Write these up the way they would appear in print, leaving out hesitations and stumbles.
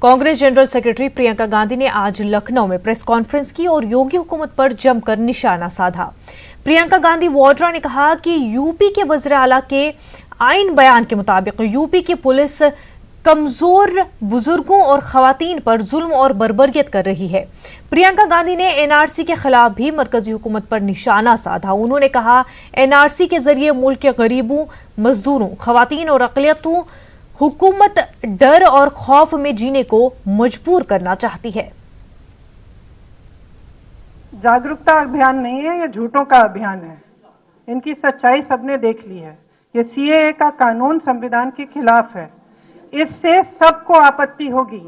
Congress general secretary Priyanka Gandhi ने आज लखनऊ में प्रेस कॉन्फ्रेंस की और योगी हुकूमत पर जमकर निशाना साधा। प्रियंका गांधी वाड्रा ने कहा कि यूपी के वज़ीर आला के आइन बयान के मुताबिक यूपी की पुलिस कमजोर बुजुर्गों और खवातीन पर जुल्म और बर्बरियत कर रही है। प्रियंका गांधी ने एनआरसी के खिलाफ भी मरकजी हुकूमत पर निशाना साधा। उन्होंने कहा, एनआरसी के जरिए मुल्क के गरीबों, मजदूरों, खवातीन और अक़लियतों हुकूमत डर और खौफ में जीने को मजबूर करना चाहती है। जागरूकता अभियान नहीं है, ये झूठों का अभियान है। इनकी सच्चाई सबने देख ली है। ये सीएए का कानून संविधान के खिलाफ है। इससे सबको आपत्ति होगी।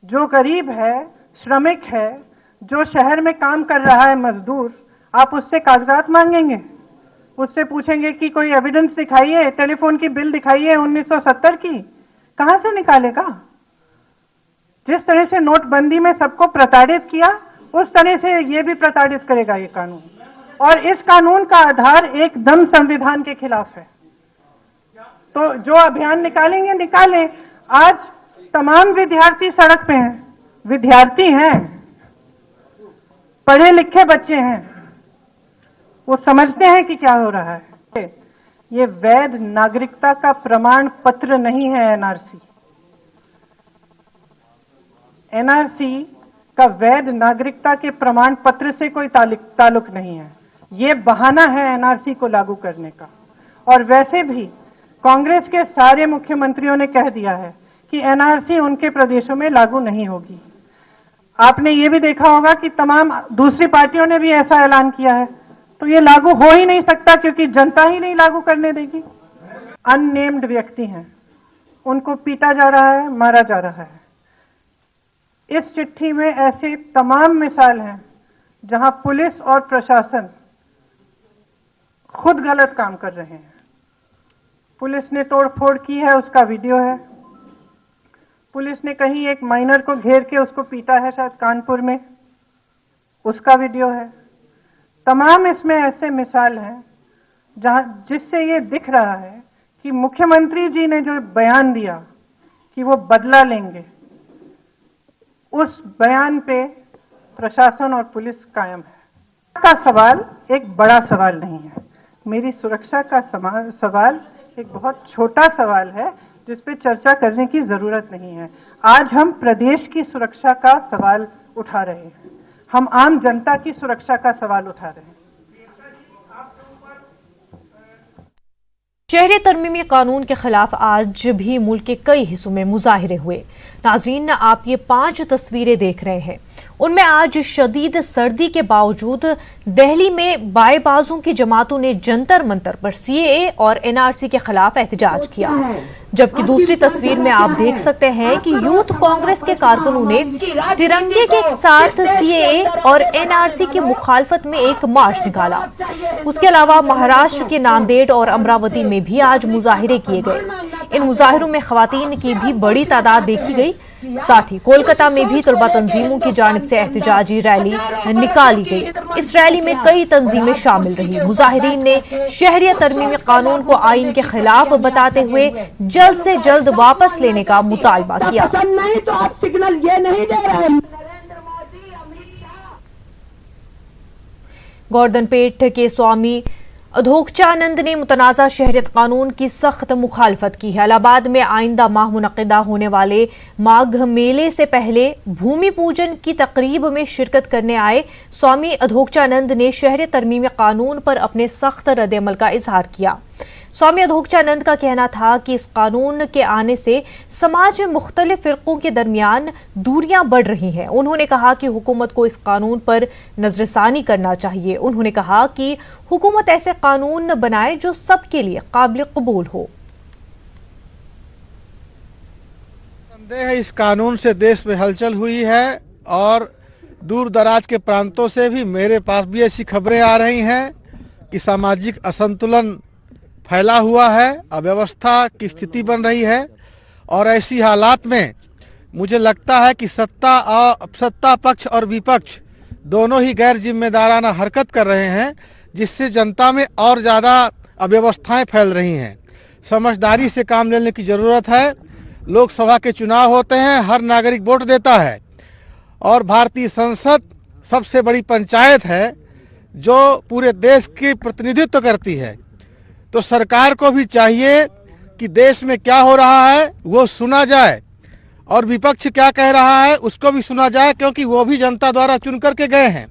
जो गरीब है, श्रमिक है, जो शहर में काम कर रहा है मजदूर, आप उससे कागजात मांगेंगे, उससे पूछेंगे कि कोई एविडेंस दिखाइए, टेलीफोन की बिल दिखाइए 1970 की, कहां से निकालेगा? जिस तरह से नोटबंदी में सबको प्रताड़ित किया, उस तरह से ये भी प्रताड़ित करेगा ये कानून। और इस कानून का आधार एकदम संविधान के खिलाफ है। तो जो अभियान निकालेंगे निकालें। आज तमाम विद्यार्थी सड़क पे हैं, विद्यार्थी हैं, पढ़े लिखे बच्चे हैं, वो समझते हैं कि क्या हो रहा है। ये वैध नागरिकता का प्रमाण पत्र नहीं है एनआरसी। एनआरसी का वैध नागरिकता के प्रमाण पत्र से कोई ताल्लुक नहीं है। ये बहाना है एनआरसी को लागू करने का। और वैसे भी कांग्रेस के सारे मुख्यमंत्रियों ने कह दिया है कि एनआरसी उनके प्रदेशों में लागू नहीं होगी। आपने ये भी देखा होगा कि तमाम दूसरी पार्टियों ने भी ऐसा ऐलान किया है। तो ये लागू हो ही नहीं सकता, क्योंकि जनता ही नहीं लागू करने देगी। अननेम्ड व्यक्ति हैं, उनको पीटा जा रहा है, मारा जा रहा है। इस चिट्ठी में ऐसे तमाम मिसाल हैं जहां पुलिस और प्रशासन खुद गलत काम कर रहे हैं। पुलिस ने तोड़फोड़ की है, उसका वीडियो है। पुलिस ने कहीं एक माइनर को घेर के उसको पीटा है, शायद कानपुर में, उसका वीडियो है। तमाम इसमें ऐसे मिसाल हैं जहां जिससे ये दिख रहा है कि मुख्यमंत्री जी ने जो बयान दिया कि वो बदला लेंगे, उस बयान पे प्रशासन और पुलिस कायम है। का सवाल एक बड़ा सवाल नहीं है। मेरी सुरक्षा का सवाल एक बहुत छोटा सवाल है जिस पे चर्चा करने की जरूरत नहीं है। आज हम प्रदेश की सुरक्षा का सवाल उठा रहे हैं, हम आम जनता की सुरक्षा का सवाल उठा रहे हैं। शहरी तरमीमी कानून के खिलाफ आज भी मुल्क के कई हिस्सों में मुजाहिरे हुए। नाजरीन, आप ये 5 तस्वीरें देख रहे हैं, उनमें आज शदीद सर्दी के बावजूद दिल्ली में बाएबाजों की जमातों ने जंतर मंतर पर सीएए और एनआरसी के खिलाफ एहतजाज किया। जबकि दूसरी तस्वीर में आप देख सकते हैं कि यूथ कांग्रेस के कारकुनों ने तिरंगे के साथ सीएए और एनआरसी की मुखालफत में एक मार्च निकाला। उसके अलावा महाराष्ट्र के नांदेड़ और अमरावती में भी आज मुजाहिरे किए गए। इन मुजाहिरों में खवातीन की भी बड़ी तादाद देखी गई। साथ ही कोलकाता में भी तलबा तंजीमों की जानिब से एहतजाजी रैली निकाली गई। इस रैली में कई तंजीमें शामिल रही। मुजाहिरीन ने शहरिया तरमीमी कानून को आइन के खिलाफ बताते हुए जल्द से जल्द वापस लेने का मुतालबा किया। नहीं तो आप सिग्नल ये नहीं दे रहे हैं। गोर्धनपेट के स्वामी अधोकचानंद ने मुतनाज़ा शहरियत कानून की सख्त मुखालफत की है। इलाहाबाद में आइंदा माह मुनक़िदा होने वाले माघ मेले से पहले भूमि पूजन की तकरीब में शिरकत करने आए स्वामी अधोकचानंद ने शहरियत तरमीमी कानून पर अपने सख्त रद्द-ए-अमल का इजहार किया। स्वामी अधोकचानंद का कहना था कि इस कानून के आने से समाज में मुख्तलिफ फिरकों के दरमियान दूरियां बढ़ रही हैं। उन्होंने कहा कि हुकूमत को इस कानून पर नजरसानी करना चाहिए। उन्होंने कहा कि हुकूमत ऐसे कानून बनाए जो सबके लिए काबिल कबूल हो। संदेह है इस कानून से देश में हलचल हुई है और दूर दराज के प्रांतों से भी मेरे पास भी ऐसी खबरें आ रही हैं कि सामाजिक असंतुलन फैला हुआ है, अव्यवस्था की स्थिति बन रही है। और ऐसी हालात में मुझे लगता है कि सत्ता पक्ष और विपक्ष दोनों ही गैर जिम्मेदाराना हरकत कर रहे हैं, जिससे जनता में और ज़्यादा अव्यवस्थाएं फैल रही हैं। समझदारी से काम लेने की ज़रूरत है। लोकसभा के चुनाव होते हैं, हर नागरिक वोट देता है और भारतीय संसद सबसे बड़ी पंचायत है जो पूरे देश की प्रतिनिधित्व करती है। तो सरकार को भी चाहिए कि देश में क्या हो रहा है वो सुना जाए और विपक्ष क्या कह रहा है उसको भी सुना जाए, क्योंकि वो भी जनता द्वारा चुन करके गए हैं।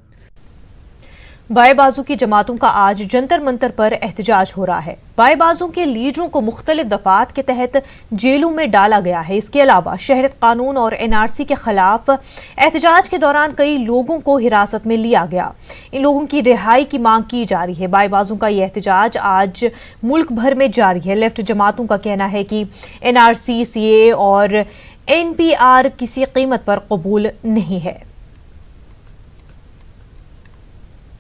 बाएं बाजू की जमातों का आज जंतर मंतर पर एहतजाज हो रहा है। बाएं बाजू के लीडरों को मुख्तलिफ दफात के तहत जेलों में डाला गया है। इसके अलावा शहरियत कानून और एनआरसी के खिलाफ एहतजाज के दौरान कई लोगों को हिरासत में लिया गया। इन लोगों की रिहाई की मांग की जा रही है। बाएं बाजू का यह एहतजाज आज मुल्क भर में जारी है। लेफ्ट जमातों का कहना है कि एनआरसी, सीएए और एनपीआर किसी कीमत पर कबूल नहीं है।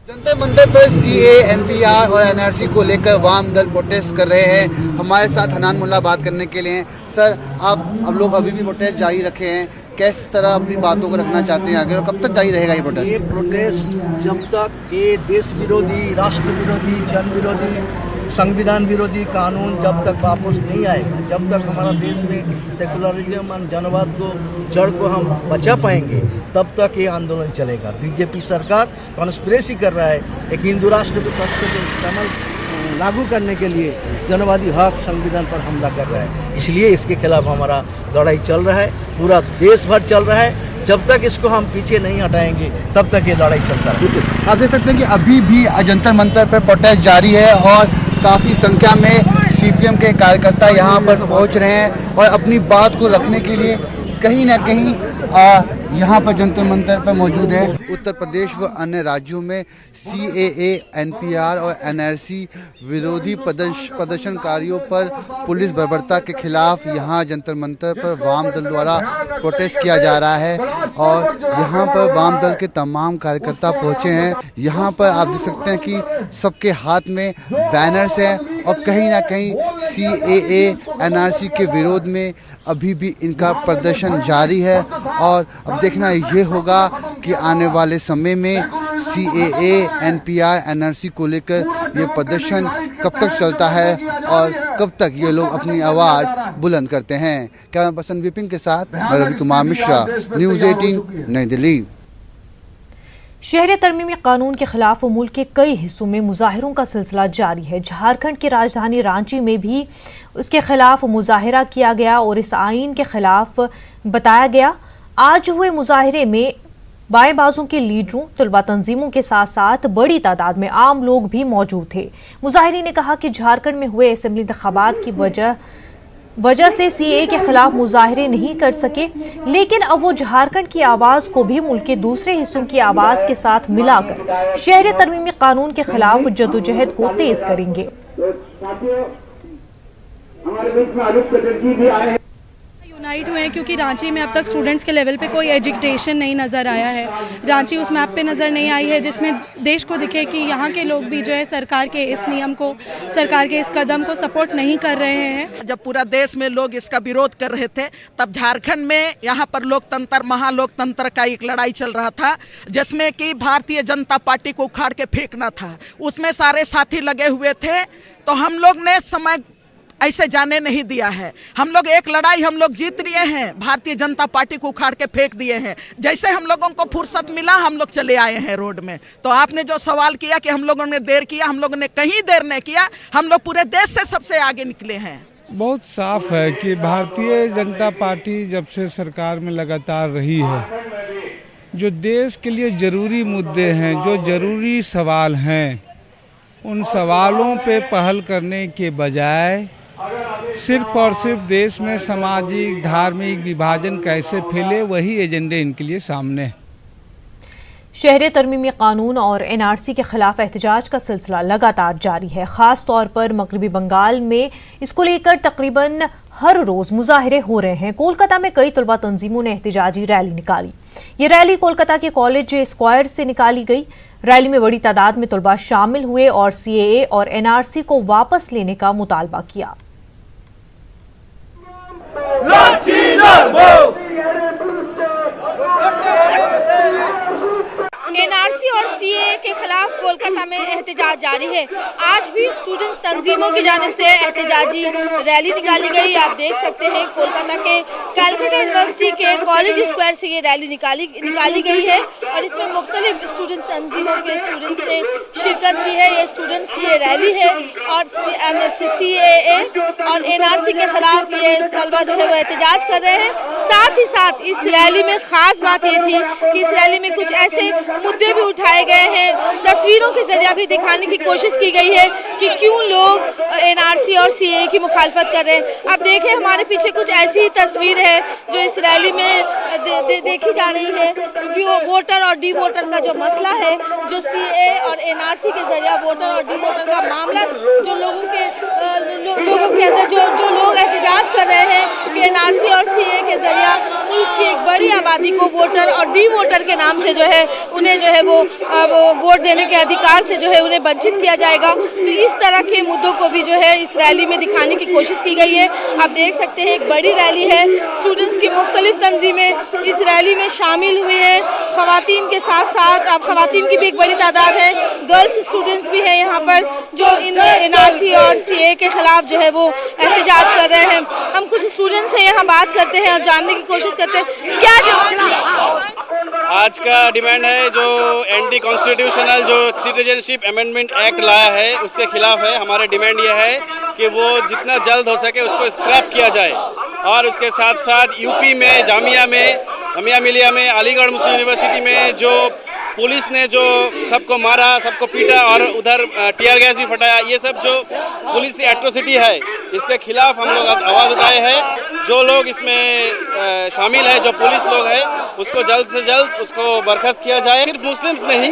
जंतर मंतर पर सीए, एनपीआर और एनआरसी को लेकर वाम दल प्रोटेस्ट कर रहे हैं। हमारे साथ हनान मुल्ला बात करने के लिए हैं। सर, आप लोग अभी भी प्रोटेस्ट जारी रखे हैं, किस तरह अपनी बातों को रखना चाहते हैं आगे और कब तक जारी रहेगा ये प्रोटेस्ट? ये प्रोटेस्ट जब तक ये देश विरोधी, राष्ट्र विरोधी, जन विरोधी, संविधान विरोधी कानून जब तक वापस नहीं आएगा, जब तक हमारा देश में सेकुलरिज्म और जनवाद को जड़ को हम बचा पाएंगे, तब तक ये आंदोलन चलेगा। बीजेपी सरकार कॉन्स्पिरेसी कर रहा है एक हिंदू राष्ट्र के तत्व को इस्तेमाल लागू करने के लिए जनवादी हक संविधान पर हमला कर रहा है। इसलिए इसके खिलाफ हमारा लड़ाई चल रहा है, पूरा देश भर चल रहा है। जब तक इसको हम पीछे नहीं हटाएंगे तब तक ये लड़ाई चलता रहेगा। आप देख सकते हैं कि अभी भी जंतर मंतर पर प्रोटेस्ट जारी है और काफ़ी संख्या में सीपीएम के कार्यकर्ता यहाँ पर पहुँच रहे हैं और अपनी बात को रखने के लिए कहीं ना कहीं यहाँ पर जंतर मंतर पर मौजूद है। उत्तर प्रदेश व अन्य राज्यों में सीएए, एनपीआर और एनआरसी विरोधी प्रदर्शनकारियों पर पुलिस बर्बरता के खिलाफ यहाँ जंतर मंतर पर वाम दल द्वारा प्रोटेस्ट किया जा रहा है और यहाँ पर वाम दल के तमाम कार्यकर्ता पहुँचे हैं। यहाँ पर आप देख सकते हैं कि सबके हाथ में बैनर्स हैं और कहीं ना कहीं सीएए, एनआरसी के विरोध में अभी भी इनका प्रदर्शन जारी है और अब देखना ये होगा कि आने वाले समय में सीएए, एनपीआर, एनआरसी को लेकर ये प्रदर्शन कब तक चलता है और कब तक ये लोग अपनी आवाज़ बुलंद करते हैं। कैमरा पर्सन विपिन के साथ रवि कुमार मिश्रा, न्यूज़ 18, नई दिल्ली। शहरियत तरमीमी कानून के खिलाफ मुल्क के कई हिस्सों में मुजाहिरों का सिलसिला जारी है। झारखंड की राजधानी रांची में भी उसके खिलाफ मुजाहिरा किया गया और इस आईन के खिलाफ बताया गया। आज हुए मुजाहिरे में बाएं बाजू के लीडरों, तलबा तंजीमों के साथ साथ बड़ी तादाद में आम लोग भी मौजूद थे। मुजाहिरीन ने कहा कि झारखंड में हुए असेंबली इंतखाबात की वजह से सीएए के खिलाफ मुजाहिरे नहीं कर सके, लेकिन अब वो झारखंड की आवाज को भी मुल्क के दूसरे हिस्सों की आवाज के साथ मिलाकर शहरियत तरमीमी कानून के खिलाफ जद्दोजहद को तेज करेंगे। यूनाइट हुए हैं क्योंकि रांची में अब तक स्टूडेंट्स के लेवल पे कोई एजुकेशन नहीं नज़र आया है। रांची उस मैप पे नज़र नहीं आई है जिसमें देश को दिखे कि यहाँ के लोग भी जो है सरकार के इस नियम को, सरकार के इस कदम को सपोर्ट नहीं कर रहे हैं। जब पूरा देश में लोग इसका विरोध कर रहे थे तब झारखंड में यहाँ पर लोकतंत्र, महालोकतंत्र का एक लड़ाई चल रहा था जिसमें कि भारतीय जनता पार्टी को उखाड़ के फेंकना था। उसमें सारे साथी लगे हुए थे तो हम लोग ने समय ऐसे जाने नहीं दिया है। हम लोग एक लड़ाई हम लोग जीत लिए हैं, भारतीय जनता पार्टी को उखाड़ के फेंक दिए हैं। जैसे हम लोगों को फुर्सत मिला हम लोग चले आए हैं रोड में। तो आपने जो सवाल किया कि हम लोगों ने देर किया, हम लोगों ने कहीं देर नहीं किया। हम लोग पूरे देश से सबसे आगे निकले हैं। बहुत साफ है कि भारतीय जनता पार्टी जब से सरकार में लगातार रही है, जो देश के लिए ज़रूरी मुद्दे हैं, जो ज़रूरी सवाल हैं, उन सवालों पे पहल करने के बजाय सिर्फ और सिर्फ देश में सामाजिक धार्मिक विभाजन कैसे फैले, वही एजेंडे इनके लिए सामने है। शहरियत तरमीमी कानून और एनआरसी के खिलाफ एहतजाज का सिलसिला लगातार जारी है। खास तौर पर मगरबी बंगाल में इसको लेकर तकरीबन हर रोज मुजाहिरे हो रहे हैं। कोलकाता में कई तलबा तंजीमों ने एहतजाजी रैली निकाली। ये रैली कोलकाता के कॉलेज स्क्वायर से निकाली गई। रैली में बड़ी तादाद में तलबा शामिल हुए और सीएए और एनआरसी को वापस लेने का मुतालबा किया। एनआरसी और सीएए के खिलाफ कोलकाता में एहतजाज जारी है। आज भी स्टूडेंट्स तंजीमों की जानिब से एहतजाजी रैली निकाली गई। आप देख सकते हैं कोलकाता के कलकत्ता यूनिवर्सिटी के कॉलेज स्क्वायर से ये रैली निकाली गई है और इसमें मुख्तलिफ स्टूडेंट तंजीमों के स्टूडेंट्स ने शिरकत की है। ये स्टूडेंट्स की ये रैली है और सीएए और एनआरसी के खिलाफ ये तलबा जो है वो एहतजाज कर रहे हैं। साथ ही साथ इस रैली में खास बात ये थी कि इस रैली में कुछ ऐसे मुद्दे भी उठाए गए हैं, तस्वीरों के जरिए भी दिखाने की कोशिश की गई है कि क्यों लोग एनआरसी और सीएए की मुखालफत कर रहे हैं। आप देखें हमारे पीछे कुछ ऐसी ही तस्वीर है जो इस रैली में देखी जा रही है। वोटर और डी वोटर का जो मसला है, जो सीएए और एनआरसी के जरिए वोटर और डी वोटर का मामला, जो लोगों के अंदर जो लोग एहतजाज कर रहे हैं कि एनआरसी और सीएए के जरिए मुल्क की एक बड़ी आबादी को वोटर और डी वोटर के नाम से जो है उन्हें जो है वो वोट देने के अधिकार से जो है उन्हें वंचित किया जाएगा। तो इस तरह के मुद्दों को भी जो है इस रैली में दिखाने की कोशिश की गई है। आप देख सकते हैं एक बड़ी रैली है, स्टूडेंट्स की मुख्तलिफ तंजीमें इस रैली में शामिल हुई हैं। खवातीन के साथ साथ अब खवातीन की भी एक बड़ी तादाद है, गर्ल्स स्टूडेंट्स भी हैं यहाँ पर जो इन एनआरसी और सीएए के खिलाफ जो है वो एहतजाज कर रहे हैं। हम कुछ स्टूडेंट्स से यहाँ बात करते हैं और जानने की कोशिश करते हैं क्या आज का डिमांड है। जो एंटी कॉन्स्टिट्यूशनल जो सिटीजनशिप अमेंडमेंट एक्ट लाया है उसके खिलाफ है। हमारे डिमांड यह है कि वो जितना जल्द हो सके उसको स्क्रैप किया जाए और उसके साथ साथ यूपी में जामिया मिलिया में अलीगढ़ मुस्लिम यूनिवर्सिटी में जो पुलिस ने जो सबको मारा, सबको पीटा और उधर टीयर गैस भी फटाया, ये सब जो पुलिस की एट्रोसिटी है इसके खिलाफ हम लोग आवाज़ उठाए हैं। जो लोग इसमें शामिल है, जो पुलिस लोग हैं, उसको जल्द से जल्द उसको बर्खास्त किया जाए। सिर्फ मुस्लिम्स नहीं,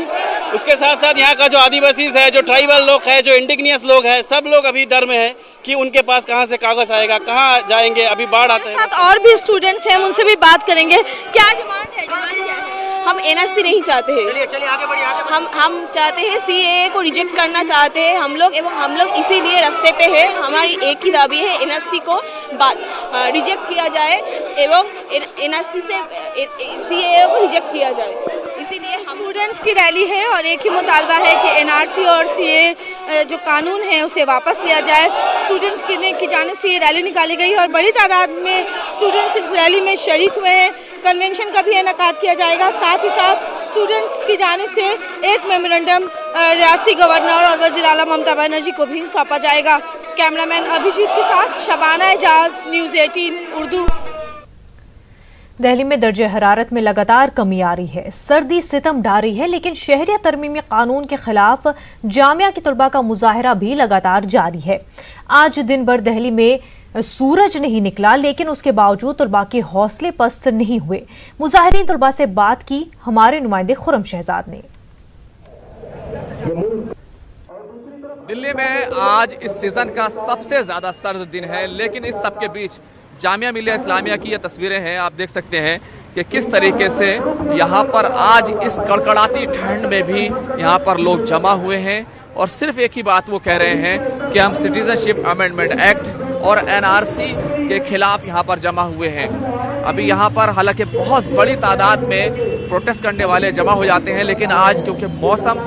उसके साथ साथ यहाँ का जो आदिवासीज है, जो ट्राइबल लोग है, जो इंडिजिनियस लोग हैं, सब लोग अभी डर में है कि उनके पास कहाँ से कागज आएगा, कहाँ जाएंगे। अभी बाढ़ आते हैं। और भी स्टूडेंट्स हैं, उनसे भी बात करेंगे। क्या डिमांड है? क्या है? हम एनआरसी नहीं चाहते हैं। हम चाहते हैं सीएए को रिजेक्ट करना चाहते हैं हम लोग, एवं हम लोग इसीलिए रास्ते पे है। हमारी एक ही दाबी है, एनआरसी को रिजेक्ट किया जाए एवं एनआरसी से सीएए को रिजेक्ट किया जाए। इसीलिए हम स्टूडेंट्स की रैली है और एक ही मुतालबा है कि एनआरसी और सीएए जो कानून है उसे वापस लिया जाए। स्टूडेंट्स की जानिब से ये रैली निकाली गई और बड़ी तादाद में स्टूडेंट्स इस रैली में शरीक हुए हैं। कन्वेंशन का भी इनेकाद किया जाएगा। साथ ही साथ स्टूडेंट्स की जानिब से एक मेमोरेंडम रियासती गवर्नर और वज़ीर आला ममता बनर्जी को भी सौंपा जाएगा। कैमरामैन अभिजीत के साथ शबाना एजाज, न्यूज़ 18 उर्दू। दिल्ली में दर्जे हरारत में लगातार कमी आ रही है। सर्दी सितम ढा रही है, लेकिन शहरिया तरमीमी कानून के खिलाफ जामिया के तलबा का मुजाहरा भी लगातार जारी है। आज दिन भर दिल्ली में सूरज नहीं निकला, लेकिन उसके बावजूद तलबा के हौसले पस्त नहीं हुए। मुजाहिरीन तलबा से बात की हमारे नुमाइंदे खुरम शहजाद ने। दिल्ली में आज इस सीजन का सबसे ज्यादा सर्द दिन है, लेकिन इस सब के बीच जामिया मिलिया इस्लामिया की ये तस्वीरें हैं। आप देख सकते हैं कि किस तरीके से यहाँ पर आज इस कड़कड़ाती ठंड में भी यहाँ पर लोग जमा हुए हैं और सिर्फ एक ही बात वो कह रहे हैं कि हम सिटीजनशिप अमेंडमेंट एक्ट और एनआरसी के खिलाफ यहाँ पर जमा हुए हैं। अभी यहाँ पर हालांकि बहुत बड़ी तादाद में प्रोटेस्ट करने वाले जमा हो जाते हैं, लेकिन आज क्योंकि मौसम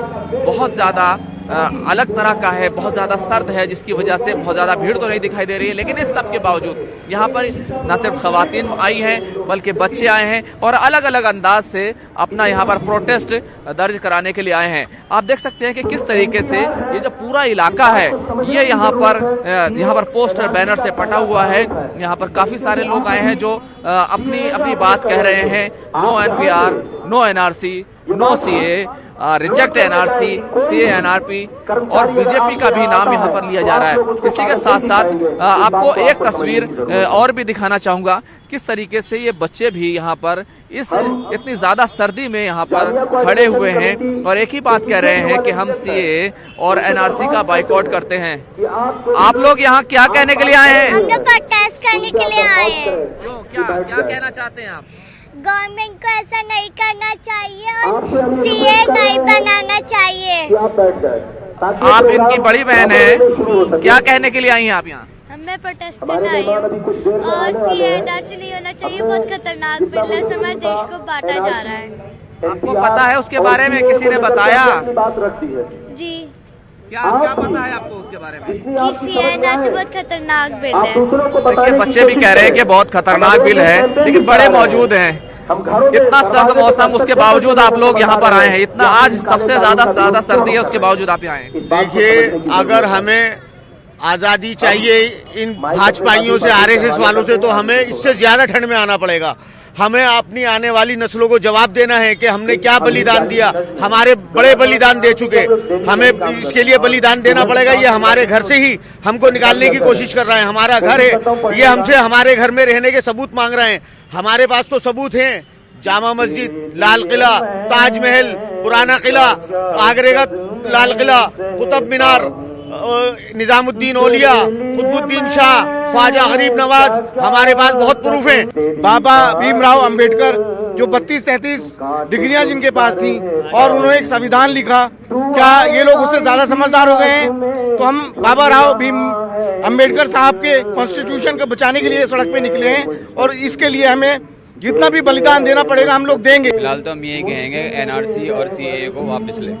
बहुत ज़्यादा अलग तरह का है, बहुत ज़्यादा सर्द है, जिसकी वजह से बहुत ज़्यादा भीड़ तो नहीं दिखाई दे रही है। लेकिन इस सब के बावजूद यहाँ पर न सिर्फ खवातीन आई हैं बल्कि बच्चे आए हैं और अलग अलग अंदाज से अपना यहाँ पर प्रोटेस्ट दर्ज कराने के लिए आए हैं। आप देख सकते हैं कि किस तरीके से ये जो पूरा इलाका है ये यहाँ पर पोस्टर बैनर से पटा हुआ है। यहाँ पर काफ़ी सारे लोग आए हैं जो अपनी बात कह रहे हैं। No NPR, no NRC, no CA, reject NRC, CA NRP और बीजेपी का भी नाम यहाँ पर लिया जा रहा है। इसी के साथ साथ आपको एक तस्वीर और भी दिखाना चाहूँगा किस तरीके से ये बच्चे भी यहाँ पर इस इतनी ज़्यादा सर्दी में यहाँ पर खड़े हुए हैं और एक ही बात कह रहे हैं कि हम सीए और एनआरसी का बाइकआउट करते हैं। आप लोग यहाँ क्या कहने के लिए आए हैं? हम लोग प्रोटेस्ट करने के लिए आए हैं। क्यों, क्या कहना चाहते हैं आप? गवर्नमेंट को ऐसा नहीं करना चाहिए और सीए नहीं बनाना चाहिए। आप इनकी बड़ी बहन है, क्या कहने के लिए आई हैं आप यहाँ? मैं प्रोटेस्ट करने आई हूँ और सीए एनआरसी नहीं होना चाहिए। बहुत खतरनाक बिल है, हमारे देश को बांटा जा रहा है। आपको पता है उसके बारे में, किसी ने बताया? जी क्या पता है आपको उसके बारे में? कि सीए से बहुत खतरनाक बिल है। देखिए बच्चे भी कह रहे हैं कि बहुत खतरनाक बिल है, लेकिन बड़े मौजूद हैं। इतना सर्द मौसम, उसके बावजूद आप लोग यहाँ पर आए हैं। इतना आज सबसे ज्यादा सर्दी है, उसके बावजूद आप यहाँ आए हैं। देखिए, अगर हमें आजादी चाहिए इन भाजपाइयों से, आरएसएस वालों से, तो हमें इससे ज्यादा ठंड में आना पड़ेगा। हमें अपनी आने वाली नस्लों को जवाब देना है कि हमने क्या बलिदान दिया। हमारे बड़े बलिदान दे चुके, हमें इसके लिए बलिदान देना पड़ेगा। ये हमारे घर से ही हमको निकालने की कोशिश कर रहे हैं। हमारा घर है, ये हमसे हमारे घर में रहने के सबूत मांग रहे हैं। हमारे पास तो सबूत हैं, जामा मस्जिद, लाल किला, ताजमहल, पुराना किला, आगरे का लाल किला, कुतुब मीनार, निजामुद्दीन औलिया, कुतुबुद्दीन शाह, ख्वाजा गरीब नवाज, हमारे पास बहुत प्रूफ हैं। बाबा भीमराव अंबेडकर जो 32-33 डिग्रियां जिनके पास थी और उन्होंने एक संविधान लिखा, क्या ये लोग उससे ज्यादा समझदार हो गए हैं? तो हम बाबा राव भीम अंबेडकर साहब के कॉन्स्टिट्यूशन को बचाने के लिए सड़क पे निकले हैं और इसके लिए हमें जितना भी बलिदान देना पड़ेगा हम लोग देंगे। फिलहाल तो हम यही कहेंगे एनआरसी और सीएए को वापस लें।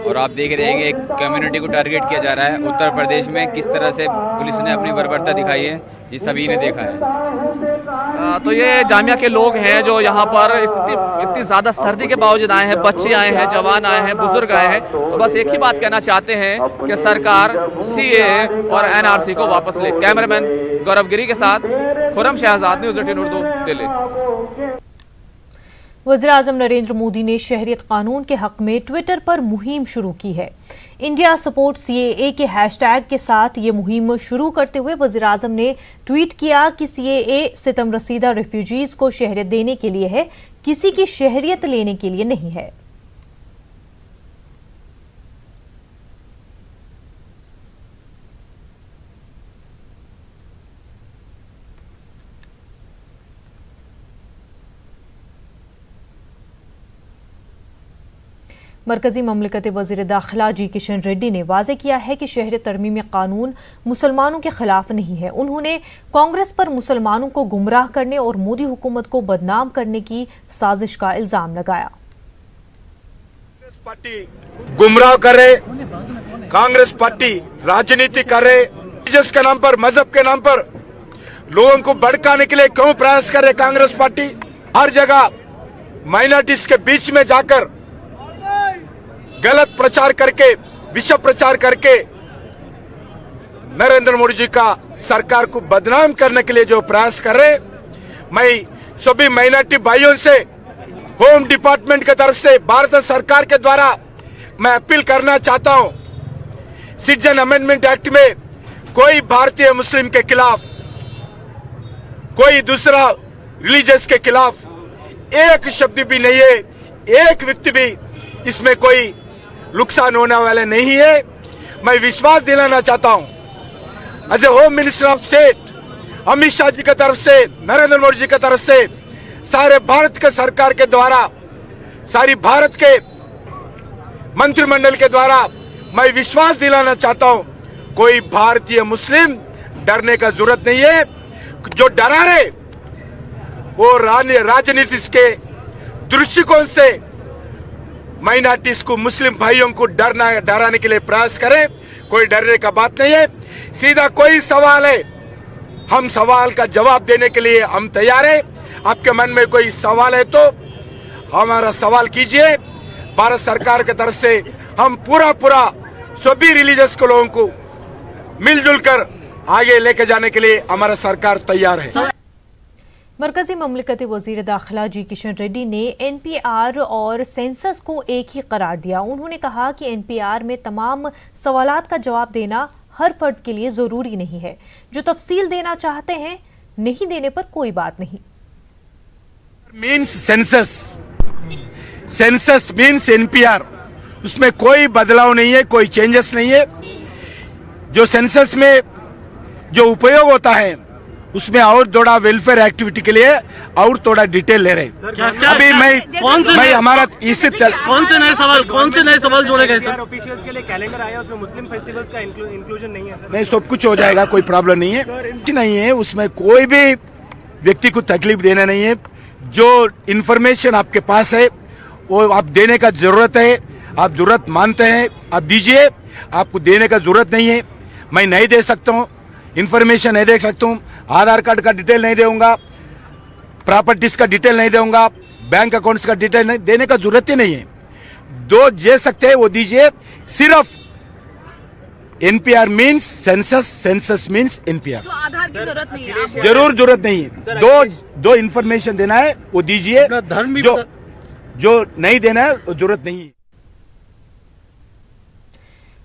और आप देख रहे हैं कि एक कम्युनिटी को टारगेट किया जा रहा है। उत्तर प्रदेश में किस तरह से पुलिस ने अपनी बर्बरता दिखाई है, ये सभी ने देखा है। तो ये जामिया के लोग हैं जो यहाँ पर इतनी ज्यादा सर्दी के बावजूद आए हैं। बच्चे आए हैं, जवान आए हैं, बुजुर्ग आए हैं। तो बस एक ही बात कहना चाहते हैं कि सरकार सीएए और एनआरसी को वापस ले। कैमरामैन गौरव गिरी के साथ खुरम शहजाद, न्यूज़ 18 उर्दू, दिल्ली। वज़ीर-ए-आज़म नरेंद्र मोदी ने शहरियत कानून के हक में ट्विटर पर मुहिम शुरू की है। इंडिया सपोर्ट सीएए के हैशटैग के साथ ये मुहिम शुरू करते हुए वज़ीर-ए-आज़म ने ट्वीट किया कि सीएए सितम रसीदा रिफ्यूजीज को शहरियत देने के लिए है, किसी की शहरियत लेने के लिए नहीं है। मरकजी ममलिकती वज़ीर दाखिला जी किशन रेड्डी ने वाज़ेह किया है कि शहरियत तरमीमी कानून मुसलमानों के खिलाफ नहीं है। उन्होंने कांग्रेस पर मुसलमानों को गुमराह करने और मोदी हुकूमत को बदनाम करने की साजिश का इल्जाम लगाया। पार्टी गुमराह करे, कांग्रेस पार्टी राजनीति करे, रिलीजियस के नाम पर, मजहब के नाम पर लोगों को भड़काने के लिए क्यों प्रयास करे कांग्रेस पार्टी? हर जगह माइनॉरिटीज के बीच में जाकर गलत प्रचार करके, विषय प्रचार करके नरेंद्र मोदी जी का सरकार को बदनाम करने के लिए जो प्रयास कर रहे, मैं सभी माइनॉरिटी भाइयों से होम डिपार्टमेंट की तरफ से भारत सरकार के द्वारा मैं अपील करना चाहता हूं, सिटीजन अमेंडमेंट एक्ट में कोई भारतीय मुस्लिम के खिलाफ, कोई दूसरा रिलीजियस के खिलाफ एक शब्द भी नहीं है, एक व्यक्ति भी इसमें कोई नुकसान होने वाले नहीं है। मैं विश्वास दिलाना चाहता हूं, as a home minister of state Amit Shah ji की तरफ से, नरेंद्र मोदी जी की तरफ से, सारे भारत के सरकार के द्वारा, सारी भारत के मंत्रिमंडल के द्वारा मैं विश्वास दिलाना चाहता हूं, कोई भारतीय मुस्लिम डरने का जरूरत नहीं है। जो डरा रहे वो राजनीति के दृष्टिकोण से माइनॉरिटीज को, मुस्लिम भाइयों को डराने के लिए प्रयास करें, कोई डरने का बात नहीं है। सीधा कोई सवाल है, हम सवाल का जवाब देने के लिए हम तैयार हैं। आपके मन में कोई सवाल है तो हमारा सवाल कीजिए। भारत सरकार की तरफ से हम पूरा सभी रिलीजियस के लोगों को मिलजुल कर आगे लेके जाने के लिए हमारा सरकार तैयार है। मरकजी ममलिकती वज़ीर दाखिला जी किशन रेड्डी ने एनपीआर और सेंसस को एक ही करार दिया। उन्होंने कहा कि एनपीआर में तमाम सवालात का जवाब देना हर फर्द के लिए जरूरी नहीं है। जो तफसील देना चाहते हैं, नहीं देने पर कोई बात नहीं। मीन्स सेंसस मीन्स एनपीआर, उसमें कोई बदलाव नहीं है, कोई चेंजेस नहीं है। जो सेंसस में जो उपयोग होता है उसमें और थोड़ा वेलफेयर एक्टिविटी के लिए और थोड़ा डिटेल ले रहे हैं। अभी मैं हमारा इसी कौन से नए सवाल जोड़े गए सर? ऑफिशियल्स के लिए कैलेंडर आया, उसमें मुस्लिम फेस्टिवल्स का इंक्लूजन नहीं है सर? नहीं, सब कुछ हो जाएगा, कोई प्रॉब्लम नहीं है। उसमें कोई भी व्यक्ति को तकलीफ देना नहीं है। जो इन्फॉर्मेशन आपके पास है वो आप देने का जरूरत है, आप जरूरत मानते हैं, आप दीजिए, आपको देने का जरूरत नहीं है। मैं नहीं दे सकता हूँ, इंफॉर्मेशन नहीं दे सकता हूँ, आधार कार्ड का डिटेल नहीं दूंगा, प्रॉपर्टीज का डिटेल नहीं दूंगा, बैंक अकाउंट्स का डिटेल नहीं देने का जरूरत ही नहीं है। दो दे सकते हैं वो दीजिए। सिर्फ NPR means census, census means NPR. Aadhaar की जरूरत नहीं है, जरूरत नहीं है। दो इंफॉर्मेशन देना है वो दीजिए, जो नहीं देना है वो जरूरत नहीं है।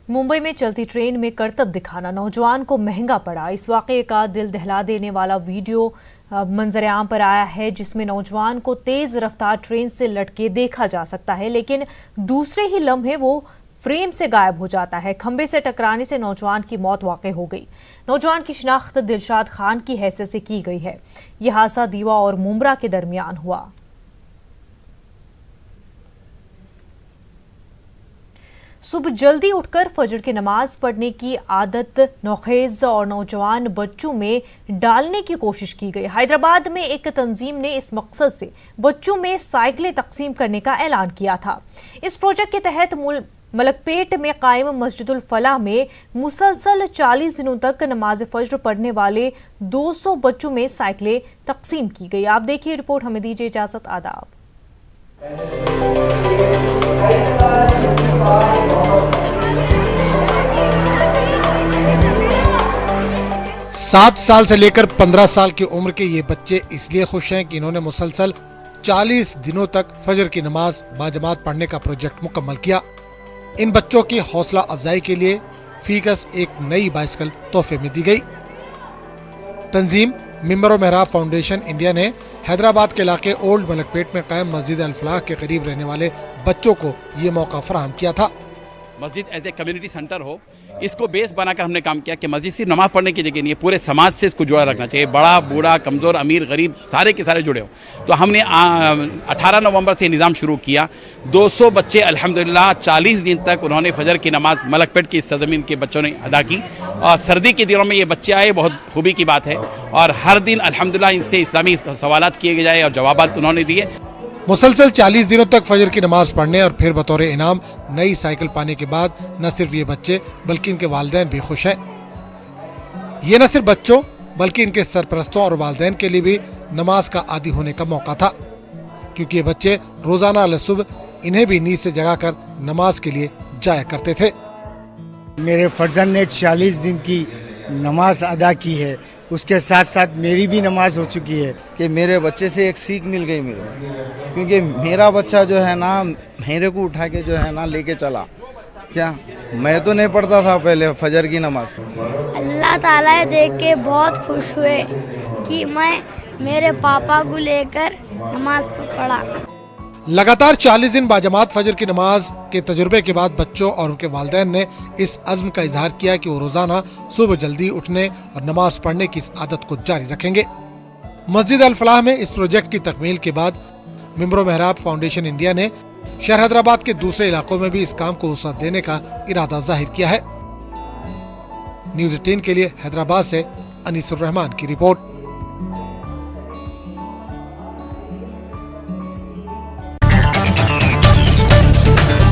मुंबई में चलती ट्रेन में करतब दिखाना नौजवान को महंगा पड़ा। इस वाकये का दिल दहला देने वाला वीडियो मंजर-ए-आम पर आया है, जिसमें नौजवान को तेज रफ्तार ट्रेन से लटके देखा जा सकता है, लेकिन दूसरे ही लम्हे वो फ्रेम से गायब हो जाता है। खंबे से टकराने से नौजवान की मौत वाक़ई हो गई। नौजवान की शिनाख्त दिलशाद खान की हैसियत से की गई है। यह हादसा दीवा और मुंब्रा के दरमियान हुआ। सुबह जल्दी उठकर फजर की नमाज पढ़ने की आदत नौखेज और नौजवान बच्चों में डालने की कोशिश की गई। हैदराबाद में एक तंजीम ने इस मकसद से बच्चों में साइकिलें तकसीम करने का ऐलान किया था। इस प्रोजेक्ट के तहत मलकपेट में कायम मस्जिदुल फलाह में मुसलसल 40 दिनों तक नमाज फज्र पढ़ने वाले 200 बच्चों में साइकिलें तकसीम की गई। आप देखिए रिपोर्ट, हमें दीजिए इजाजत। आदाब। 7 साल से लेकर 15 साल की उम्र के ये बच्चे इसलिए खुश हैं कि इन्होंने मुसलसल 40 दिनों तक फजर की नमाज बाजमात पढ़ने का प्रोजेक्ट मुकम्मल किया। इन बच्चों की हौसला अफजाई के लिए फीकस एक नई बाइसिकल तोहफे में दी गई। तंजीम मिंबर मेहराब फाउंडेशन इंडिया ने हैदराबाद के इलाके ओल्ड मलकपेट में कायम मस्जिद अल फलाह के करीब रहने वाले बच्चों को ये मौका फराहम किया था। मस्जिद एज ए कम्युनिटी सेंटर हो, इसको बेस बनाकर हमने काम किया कि मस्जिद सिर्फ नमाज पढ़ने की जगह नहीं है, पूरे समाज से इसको जुड़ा रखना चाहिए। बड़ा बूढ़ा, कमज़ोर, अमीर, गरीब सारे के सारे जुड़े हो। तो हमने 18 नवंबर से निज़ाम शुरू किया। 200 बच्चे अल्हम्दुलिल्लाह 40 दिन तक उन्होंने फजर की नमाज मलकपेट की सरजमीन के बच्चों ने अदा की। और सर्दी के दिनों में ये बच्चे आए, बहुत खूबी की बात है। और हर दिन अल्हम्दुलिल्लाह इनसे इस्लामी सवालात किए जाए और जवाबात उन्होंने दिए। मुसलसल 40 दिनों तक फजर की नमाज पढ़ने और फिर बतौर इनाम नई साइकिल पाने के बाद न सिर्फ ये बच्चे बल्कि इनके वालिदैन भी खुश हैं। ये न सिर्फ बच्चों बल्कि इनके सरपरस्तों और वालिदैन के लिए भी नमाज का आदी होने का मौका था, क्योंकि ये बच्चे रोजाना सुबह इन्हें भी नींद से जगाकर नमाज के लिए जाया करते थे। मेरे फर्जंद ने 40 दिन की नमाज अदा की है, उसके साथ साथ मेरी भी नमाज हो चुकी है। कि मेरे बच्चे से एक सीख मिल गई मेरे, क्योंकि मेरा बच्चा जो है ना मेरे को उठा के जो है ना लेके चला। क्या मैं तो नहीं पढ़ता था पहले फजर की नमाज। अल्लाह ताला देख के बहुत खुश हुए कि मैं मेरे पापा को लेकर नमाज पढ़ा। लगातार 40 दिन बाजमात फजर की नमाज के तजुर्बे के बाद बच्चों और उनके वालिदैन ने इस अज़्म का इजहार किया कि वो रोजाना सुबह जल्दी उठने और नमाज पढ़ने की इस आदत को जारी रखेंगे। मस्जिद अल फलाह में इस प्रोजेक्ट की तकमील के बाद मिंबर मेहराब फाउंडेशन इंडिया ने शहर हैदराबाद के दूसरे इलाकों में भी इस काम को वसअत देने का इरादा जाहिर किया है। न्यूज़ 18 के लिए हैदराबाद से अनीसुर रहमान की रिपोर्ट।